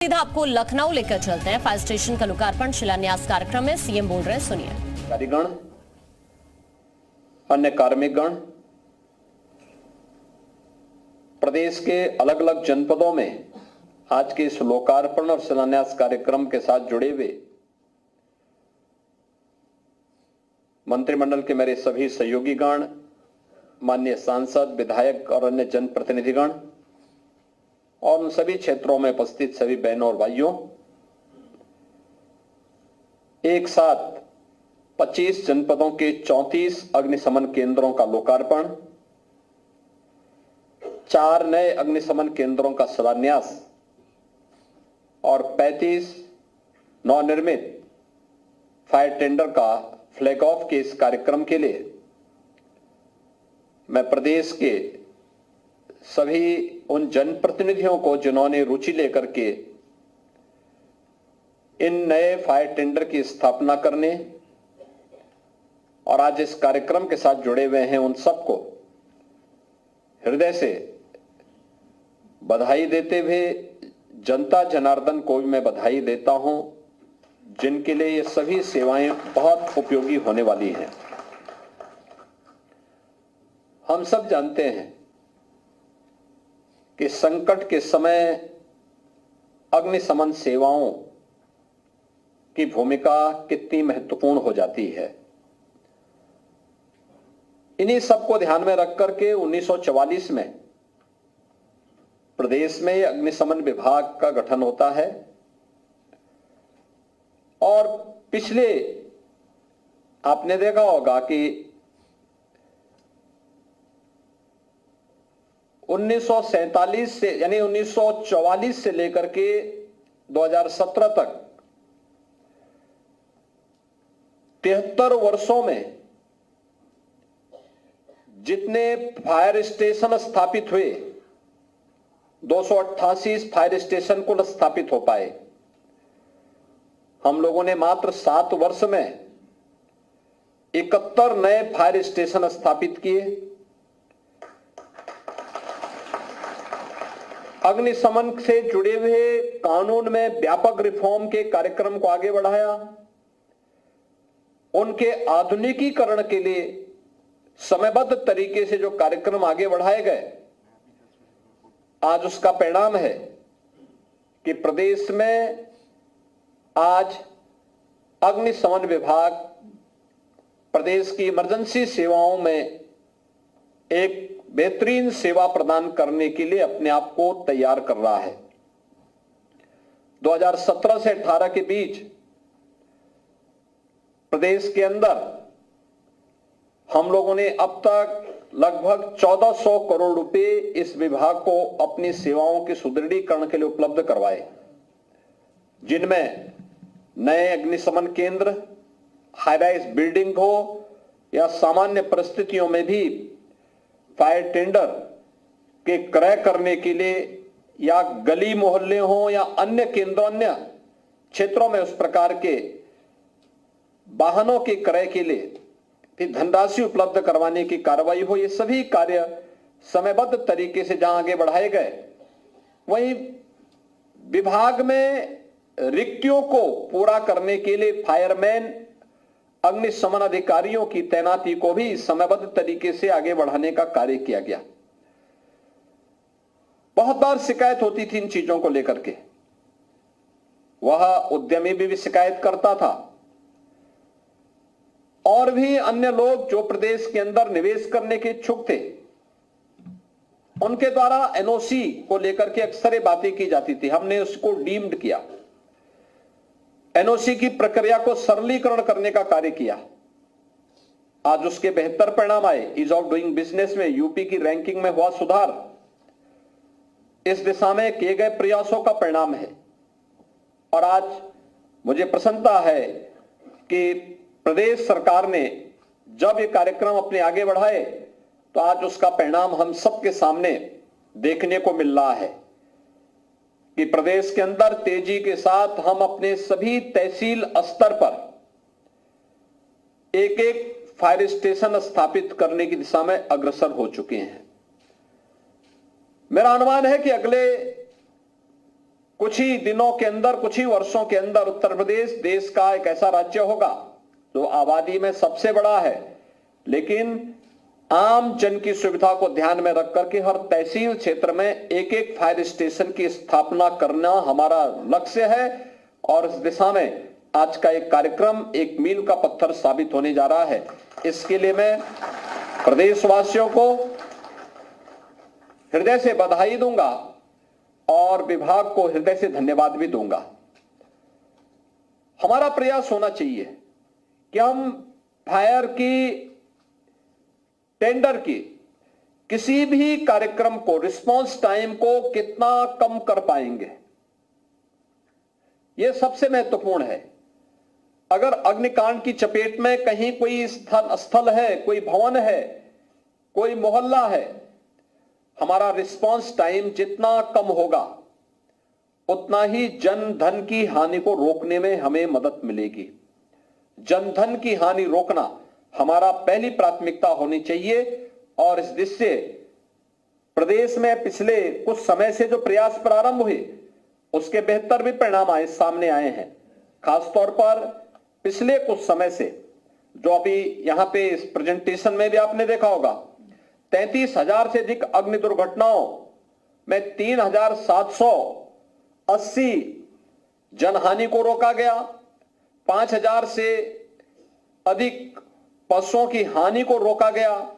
सीधा आपको लखनऊ लेकर चलते हैं। फायर स्टेशन का लोकार्पण शिलान्यास कार्यक्रम में सीएम बोल रहे हैं, सुनिए। अधिकारीगण, अन्य कार्मिकगण, प्रदेश के अलग अलग जनपदों में आज के इस लोकार्पण और शिलान्यास कार्यक्रम के साथ जुड़े हुए मंत्रिमंडल के मेरे सभी सहयोगीगण, माननीय सांसद, विधायक और अन्य जनप्रतिनिधिगण और उन सभी क्षेत्रों में उपस्थित सभी बहनों और भाइयों, एक साथ 25 जनपदों के 34 अग्निशमन केंद्रों का लोकार्पण, 4 नए अग्निशमन केंद्रों का शिलान्यास और 35 नवनिर्मित फायर टेंडर का फ्लैग ऑफ के इस कार्यक्रम के लिए मैं प्रदेश के सभी उन जनप्रतिनिधियों को जिन्होंने रुचि लेकर के इन नए फायर टेंडर की स्थापना करने और आज इस कार्यक्रम के साथ जुड़े हुए हैं, उन सबको हृदय से बधाई देते हुए जनता जनार्दन को भी मैं बधाई देता हूं, जिनके लिए ये सभी सेवाएं बहुत उपयोगी होने वाली हैं। हम सब जानते हैं कि संकट के समय अग्निशमन सेवाओं की भूमिका कितनी महत्वपूर्ण हो जाती है। इन्हीं सबको ध्यान में रख करके 1944 में प्रदेश में अग्निशमन विभाग का गठन होता है और पिछले आपने देखा होगा कि 1947 से यानी 1944 से लेकर के 2017 तक 73 वर्षों में जितने फायर स्टेशन स्थापित हुए, 288 फायर स्टेशन कुल स्थापित हो पाए। हम लोगों ने मात्र 7 वर्ष में 71 नए फायर स्टेशन स्थापित किए। अग्निशमन से जुड़े हुए कानून में व्यापक रिफॉर्म के कार्यक्रम को आगे बढ़ाया। उनके आधुनिकीकरण के लिए समयबद्ध तरीके से जो कार्यक्रम आगे बढ़ाए गए, आज उसका परिणाम है कि प्रदेश में आज अग्निशमन विभाग प्रदेश की इमरजेंसी सेवाओं में एक बेहतरीन सेवा प्रदान करने के लिए अपने आप को तैयार कर रहा है। 2017 से 18 के बीच प्रदेश के अंदर हम लोगों ने अब तक लगभग 1400 करोड़ रुपए इस विभाग को अपनी सेवाओं के सुदृढ़ीकरण के लिए उपलब्ध करवाए, जिनमें नए अग्निशमन केंद्र, हाई राइज बिल्डिंग हो या सामान्य परिस्थितियों में भी फायर टेंडर के क्रय करने के लिए या गली मोहल्ले हो या अन्य केंद्रों, अन्य क्षेत्रों में उस प्रकार के वाहनों के क्रय के लिए फिर धनराशि उपलब्ध करवाने की कार्रवाई हो। ये सभी कार्य समयबद्ध तरीके से जहां आगे बढ़ाए गए, वहीं विभाग में रिक्तियों को पूरा करने के लिए फायरमैन, अग्निशमन अधिकारियों की तैनाती को भी समयबद्ध तरीके से आगे बढ़ाने का कार्य किया गया। बहुत बार शिकायत होती थी इन चीजों को लेकर के, वह उद्यमी भी शिकायत करता था और भी अन्य लोग जो प्रदेश के अंदर निवेश करने के इच्छुक थे, उनके द्वारा एनओसी को लेकर के अक्सर ये बातें की जाती थी। हमने उसको डीम्ड किया, एनओसी की प्रक्रिया को सरलीकरण करने का कार्य किया। आज उसके बेहतर परिणाम आए। ईज ऑफ डूइंग बिजनेस में यूपी की रैंकिंग में हुआ सुधार इस दिशा में किए गए प्रयासों का परिणाम है। और आज मुझे प्रसन्नता है कि प्रदेश सरकार ने जब ये कार्यक्रम अपने आगे बढ़ाए तो आज उसका परिणाम हम सबके सामने देखने को मिल रहा है कि प्रदेश के अंदर तेजी के साथ हम अपने सभी तहसील स्तर पर एक एक फायर स्टेशन स्थापित करने की दिशा में अग्रसर हो चुके हैं। मेरा अनुमान है कि अगले कुछ ही दिनों के अंदर, कुछ ही वर्षों के अंदर उत्तर प्रदेश देश का एक ऐसा राज्य होगा जो आबादी में सबसे बड़ा है, लेकिन आम जन की सुविधा को ध्यान में रख करके हर तहसील क्षेत्र में एक एक फायर स्टेशन की स्थापना करना हमारा लक्ष्य है। और इस दिशा में आज का एक कार्यक्रम एक मील का पत्थर साबित होने जा रहा है। इसके लिए मैं प्रदेशवासियों को हृदय से बधाई दूंगा और विभाग को हृदय से धन्यवाद भी दूंगा। हमारा प्रयास होना चाहिए कि हम फायर की टेंडर की किसी भी कार्यक्रम को, रिस्पांस टाइम को कितना कम कर पाएंगे, यह सबसे महत्वपूर्ण है। अगर अग्निकांड की चपेट में कहीं कोई स्थल है, कोई भवन है, कोई मोहल्ला है, हमारा रिस्पांस टाइम जितना कम होगा उतना ही जन धन की हानि को रोकने में हमें मदद मिलेगी। जन धन की हानि रोकना हमारा पहली प्राथमिकता होनी चाहिए। और इस दृष्टि से प्रदेश में पिछले कुछ समय से जो प्रयास प्रारंभ हुए उसके बेहतर भी परिणाम सामने आए हैं। खासतौर पर पिछले कुछ समय से जो अभी यहां पे इस प्रेजेंटेशन में भी आपने देखा होगा, 33,000 से अधिक अग्नि दुर्घटनाओं में 3,780 जनहानि को रोका गया, 5,000 से अधिक पशुओं की हानि को रोका गया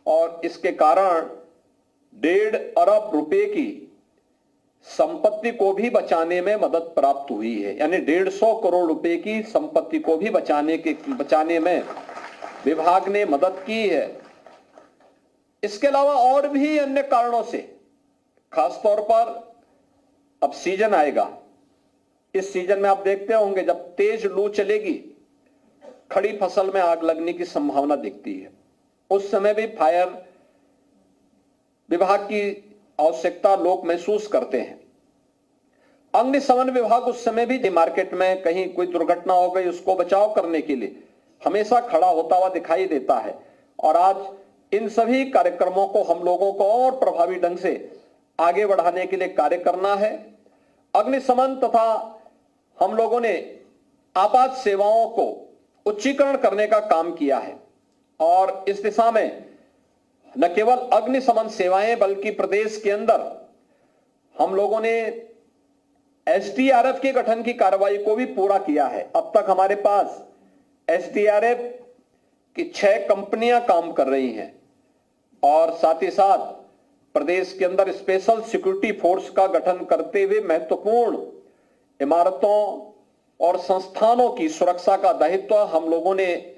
और इसके कारण 1.5 अरब रुपए की संपत्ति को भी बचाने में मदद प्राप्त हुई है। यानी 150 करोड़ रुपए की संपत्ति को भी बचाने में विभाग ने मदद की है। इसके अलावा और भी अन्य कारणों से, खासतौर पर अब सीजन आएगा, इस सीजन में आप देखते होंगे जब तेज लू चलेगी खड़ी फसल में आग लगने की संभावना दिखती है। उस समय भी फायर विभाग की आवश्यकता लोग महसूस करते हैं। अग्निशमन विभाग उस समय भी मार्केट में कहीं कोई दुर्घटना हो गई उसको बचाव करने के लिए हमेशा खड़ा होता हुआ दिखाई देता है। और आज इन सभी कार्यक्रमों को हम लोगों को और प्रभावी ढंग से आगे बढ़ाने के लिए कार्य करना है। अग्निशमन तथा हम लोगों ने आपात सेवाओं को उच्चीकरण करने का काम किया है और इस दिशा में न केवल अग्निशमन सेवाएं बल्कि प्रदेश के अंदर हम लोगों ने एसडीआरएफ के गठन की कार्रवाई को भी पूरा किया है। अब तक हमारे पास एसडीआरएफ की 6 कंपनियां काम कर रही हैं और साथ ही साथ प्रदेश के अंदर स्पेशल सिक्योरिटी फोर्स का गठन करते हुए महत्वपूर्ण इमारतों और संस्थानों की सुरक्षा का दायित्व हम लोगों ने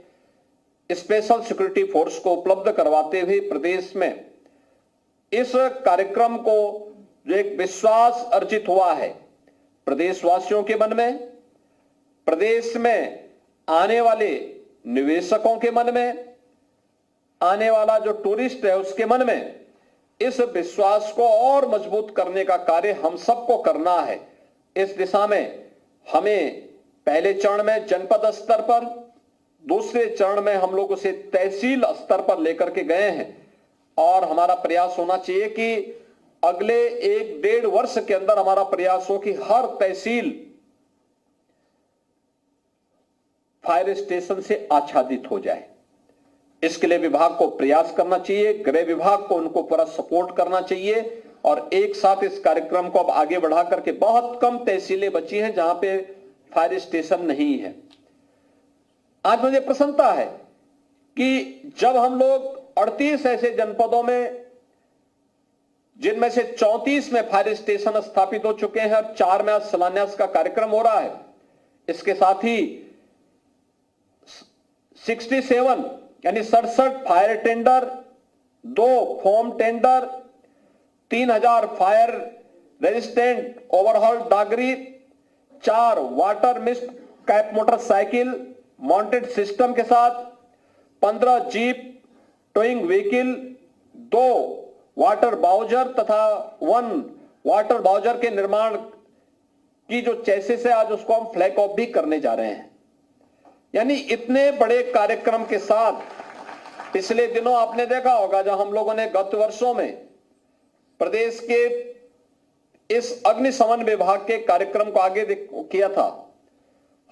स्पेशल सिक्योरिटी फोर्स को उपलब्ध करवाते हुए प्रदेश में इस कार्यक्रम को जो एक विश्वास अर्जित हुआ है प्रदेशवासियों के मन में, प्रदेश में आने वाले निवेशकों के मन में, आने वाला जो टूरिस्ट है उसके मन में, इस विश्वास को और मजबूत करने का कार्य हम सबको करना है। इस दिशा में हमें पहले चरण में जनपद स्तर पर, दूसरे चरण में हम लोग उसे तहसील स्तर पर लेकर के गए हैं और हमारा प्रयास होना चाहिए कि अगले 1-1.5 वर्ष के अंदर हमारा प्रयास हो कि हर तहसील फायर स्टेशन से आच्छादित हो जाए। इसके लिए विभाग को प्रयास करना चाहिए, गृह विभाग को उनको पूरा सपोर्ट करना चाहिए और एक साथ इस कार्यक्रम को अब आगे बढ़ा करके बहुत कम तहसीलें बची हैं जहां पे फायर स्टेशन नहीं है। आज मुझे प्रसन्नता है कि जब हम लोग 38 ऐसे जनपदों में, जिनमें से 34 में फायर स्टेशन स्थापित हो चुके हैं और 4 में आज शिलान्यास का कार्यक्रम हो रहा है, इसके साथ ही 67 यानी 67 fire tender, 2 foam tender, 3000 fire resistant overall dungaree, 4 water mist cap motorcycle mounted system के साथ, 15 jeep towing vehicle, 2 water bowser तथा 1 वाटर बाउजर के निर्माण की जो चेसिस है आज उसको हम फ्लैग ऑफ भी करने जा रहे हैं। यानी इतने बड़े कार्यक्रम के साथ पिछले दिनों आपने देखा होगा जब हम लोगों ने गत वर्षों में प्रदेश के इस अग्निशमन विभाग के कार्यक्रम को आगे किया था।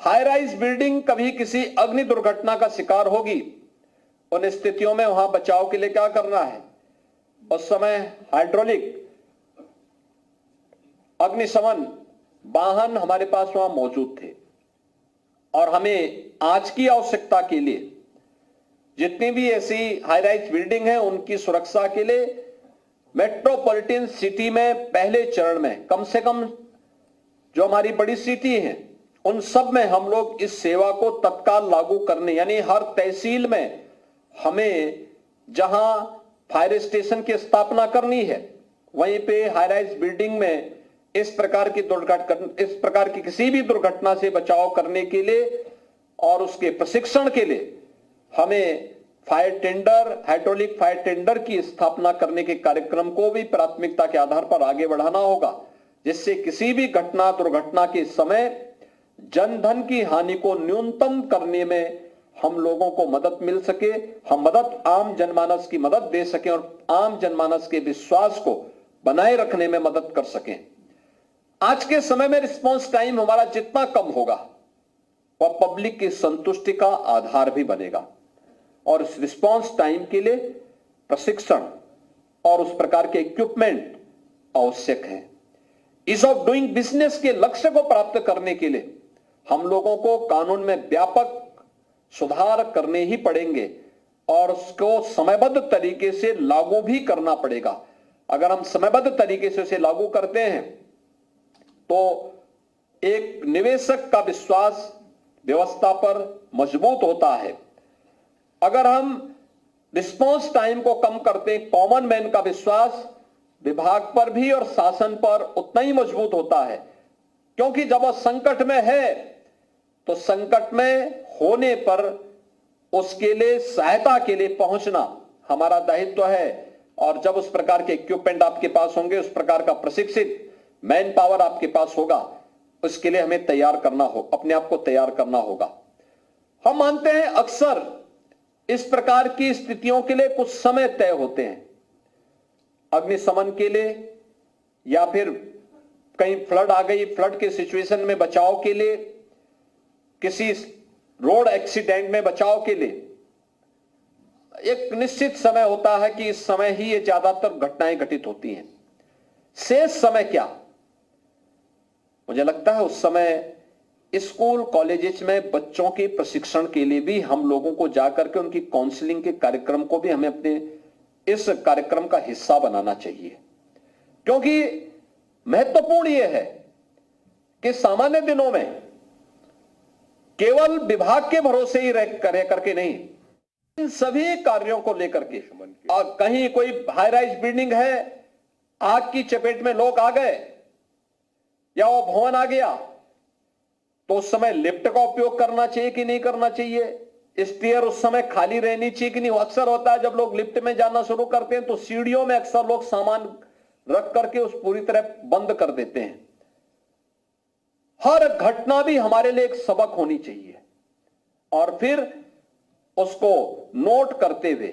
हाई राइज बिल्डिंग कभी किसी अग्नि दुर्घटना का शिकार होगी, उन स्थितियों में वहां बचाव के लिए क्या करना है। उस समय हाइड्रोलिक अग्निशमन वाहन हमारे पास वहां मौजूद थे और हमें आज की आवश्यकता के लिए जितनी भी ऐसी हाई राइज बिल्डिंग है उनकी सुरक्षा के लिए मेट्रोपॉलिटन सिटी में पहले चरण में कम से कम जो हमारी बड़ी सिटी है उन सब में हम लोग इस सेवा को तत्काल लागू करने, यानी हर तहसील में हमें जहां फायर स्टेशन की स्थापना करनी है वहीं पे हाई राइज बिल्डिंग में इस प्रकार की किसी भी दुर्घटना से बचाव करने के लिए और उसके प्रशिक्षण के लिए हमें fire tender, hydraulic fire tender की स्थापना करने के कार्यक्रम को भी प्राथमिकता के आधार पर आगे बढ़ाना होगा, जिससे किसी भी घटना दुर्घटना के समय जनधन की हानि को न्यूनतम करने में हम लोगों को मदद मिल सके, हम आम जनमानस की मदद दे सकें और आम जनमानस के विश्वास को बनाए रखने में मदद कर सकें। आज के समय में रिस्पांस टाइम हमारा जितना कम होगा वह पब्लिक की संतुष्टि का आधार भी बनेगा और इस रिस्पांस टाइम के लिए प्रशिक्षण और उस प्रकार के इक्विपमेंट आवश्यक है। ईज ऑफ डूइंग बिजनेस के लक्ष्य को प्राप्त करने के लिए हम लोगों को कानून में व्यापक सुधार करने ही पड़ेंगे और उसको समयबद्ध तरीके से लागू भी करना पड़ेगा। अगर हम समयबद्ध तरीके से उसे लागू करते हैं तो एक निवेशक का विश्वास व्यवस्था पर मजबूत होता है। अगर हम रिस्पांस टाइम को कम करते हैं, कॉमन मैन का विश्वास विभाग पर भी और शासन पर उतना ही मजबूत होता है, क्योंकि जब वह संकट में है तो संकट में होने पर उसके लिए सहायता के लिए पहुंचना हमारा दायित्व है। और जब उस प्रकार के इक्विपमेंट आपके पास होंगे, उस प्रकार का प्रशिक्षित मैन पावर आपके पास होगा, उसके लिए हमें तैयार करना हो, अपने आप को तैयार करना होगा। हम मानते हैं अक्सर इस प्रकार की स्थितियों के लिए कुछ समय तय होते हैं, अग्निशमन के लिए या फिर कहीं फ्लड आ गई, फ्लड के सिचुएशन में बचाव के लिए, किसी रोड एक्सीडेंट में बचाव के लिए एक निश्चित समय होता है कि इस समय ही ये ज्यादातर घटनाएं घटित होती हैं। शेष समय क्या, मुझे लगता है उस समय स्कूल कॉलेजेस में बच्चों के प्रशिक्षण के लिए भी हम लोगों को जाकर के उनकी काउंसलिंग के कार्यक्रम को भी हमें अपने इस कार्यक्रम का हिस्सा बनाना चाहिए, क्योंकि महत्वपूर्ण यह है कि सामान्य दिनों में केवल विभाग के भरोसे ही रह करके नहीं, इन सभी कार्यों को लेकर के और कहीं कोई हाई राइज बिल्डिंग है, आग की चपेट में लोग आ गए या वो भवन आ गया, तो उस समय लिफ्ट का उपयोग करना चाहिए कि नहीं करना चाहिए, स्टेयर उस समय खाली रहनी चाहिए कि नहीं। अक्सर होता है जब लोग लिफ्ट में जाना शुरू करते हैं तो सीढ़ियों में अक्सर लोग सामान रख करके उस पूरी तरह बंद कर देते हैं। हर घटना भी हमारे लिए एक सबक होनी चाहिए और फिर उसको नोट करते हुए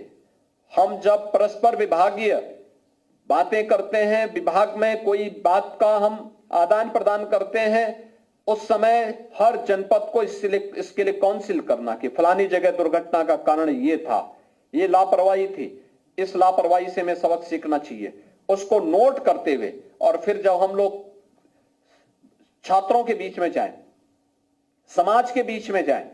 हम जब परस्पर विभागीय बातें करते हैं, विभाग में कोई बात का हम आदान प्रदान करते हैं, उस समय हर जनपद को इसके लिए काउंसिल करना कि फलानी जगह दुर्घटना का कारण ये था, ये लापरवाही थी, इस लापरवाही से हमें सबक सीखना चाहिए, उसको नोट करते हुए और फिर जब हम लोग छात्रों के बीच में जाएं, समाज के बीच में जाएं,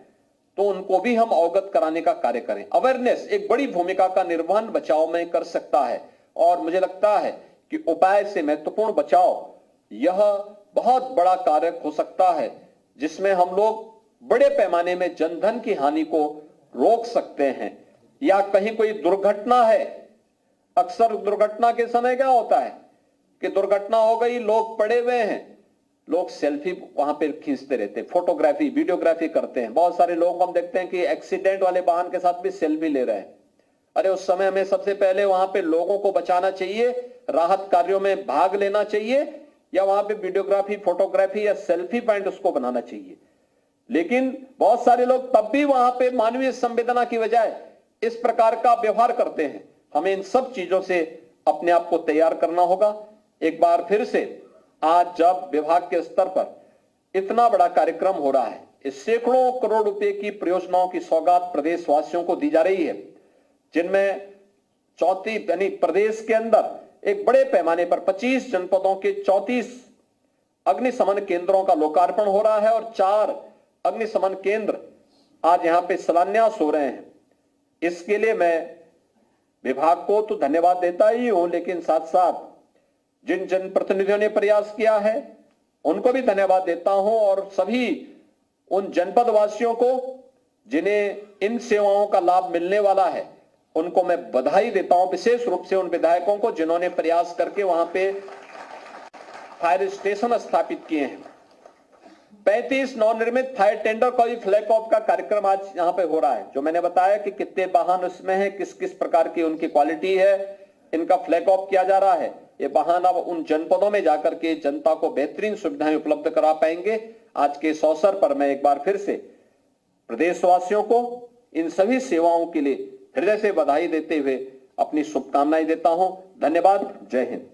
तो उनको भी हम अवगत कराने का कार्य करें। अवेयरनेस एक बड़ी भूमिका का निर्वहन बचाव में कर सकता है और मुझे लगता है कि उपाय से महत्वपूर्ण बचाव यह बहुत बड़ा कार्य हो सकता है, जिसमें हम लोग बड़े पैमाने में जनधन की हानि को रोक सकते हैं। या कहीं कोई दुर्घटना है, अक्सर दुर्घटना के समय क्या होता है कि दुर्घटना हो गई, लोग पड़े हुए हैं, लोग सेल्फी वहां पे खींचते रहते हैं, फोटोग्राफी वीडियोग्राफी करते हैं। बहुत सारे लोग हम देखते हैं कि एक्सीडेंट वाले वाहन के साथ भी सेल्फी ले रहे हैं। अरे उस समय हमें सबसे पहले वहां पे लोगों को बचाना चाहिए, राहत कार्यों में भाग लेना चाहिए या वहां पे वीडियोग्राफी, फोटोग्राफी या सेल्फी पॉइंट उसको बनाना चाहिए। लेकिन बहुत सारे लोग तब भी वहां पे मानवीय संवेदना की बजाय इस प्रकार का व्यवहार करते हैं। हमें इन सब चीजों से अपने आप को तैयार करना होगा। एक बार फिर से आज जब विभाग के स्तर पर इतना बड़ा कार्यक्रम हो रहा है, इस सैकड़ों करोड़ रुपए की परियोजनाओं की सौगात प्रदेशवासियों को दी जा रही है, जिनमें 34 यानी प्रदेश के अंदर एक बड़े पैमाने पर 25 जनपदों के 34 अग्निशमन केंद्रों का लोकार्पण हो रहा है और 4 अग्निशमन केंद्र आज यहां पे शिलान्यास हो रहे हैं। इसके लिए मैं विभाग को तो धन्यवाद देता ही हूं, लेकिन साथ साथ जिन जनप्रतिनिधियों ने प्रयास किया है उनको भी धन्यवाद देता हूं और सभी उन जनपद वासियों को जिन्हें इन सेवाओं का लाभ मिलने वाला है उनको मैं बधाई देता हूं। विशेष रूप से उन विधायकों को जिन्होंने प्रयास करके वहां पे फायर स्टेशन स्थापित किए हैं। 35 नवनिर्मित फायर टेंडर का भी फ्लैग ऑफ का कार्यक्रम आज यहां पे हो रहा है। जो मैंने बताया कि कितने वाहन उसमें है, किस किस प्रकार की उनकी क्वालिटी है, इनका फ्लैग ऑफ किया जा रहा है। ये वाहन अब उन जनपदों में जाकर के जनता को बेहतरीन सुविधाएं उपलब्ध करा पाएंगे। आज के इस अवसर पर मैं एक बार फिर से प्रदेशवासियों को इन सभी सेवाओं के लिए हृदय से बधाई देते हुए अपनी शुभकामनाएं देता हूं। धन्यवाद। जय हिंद।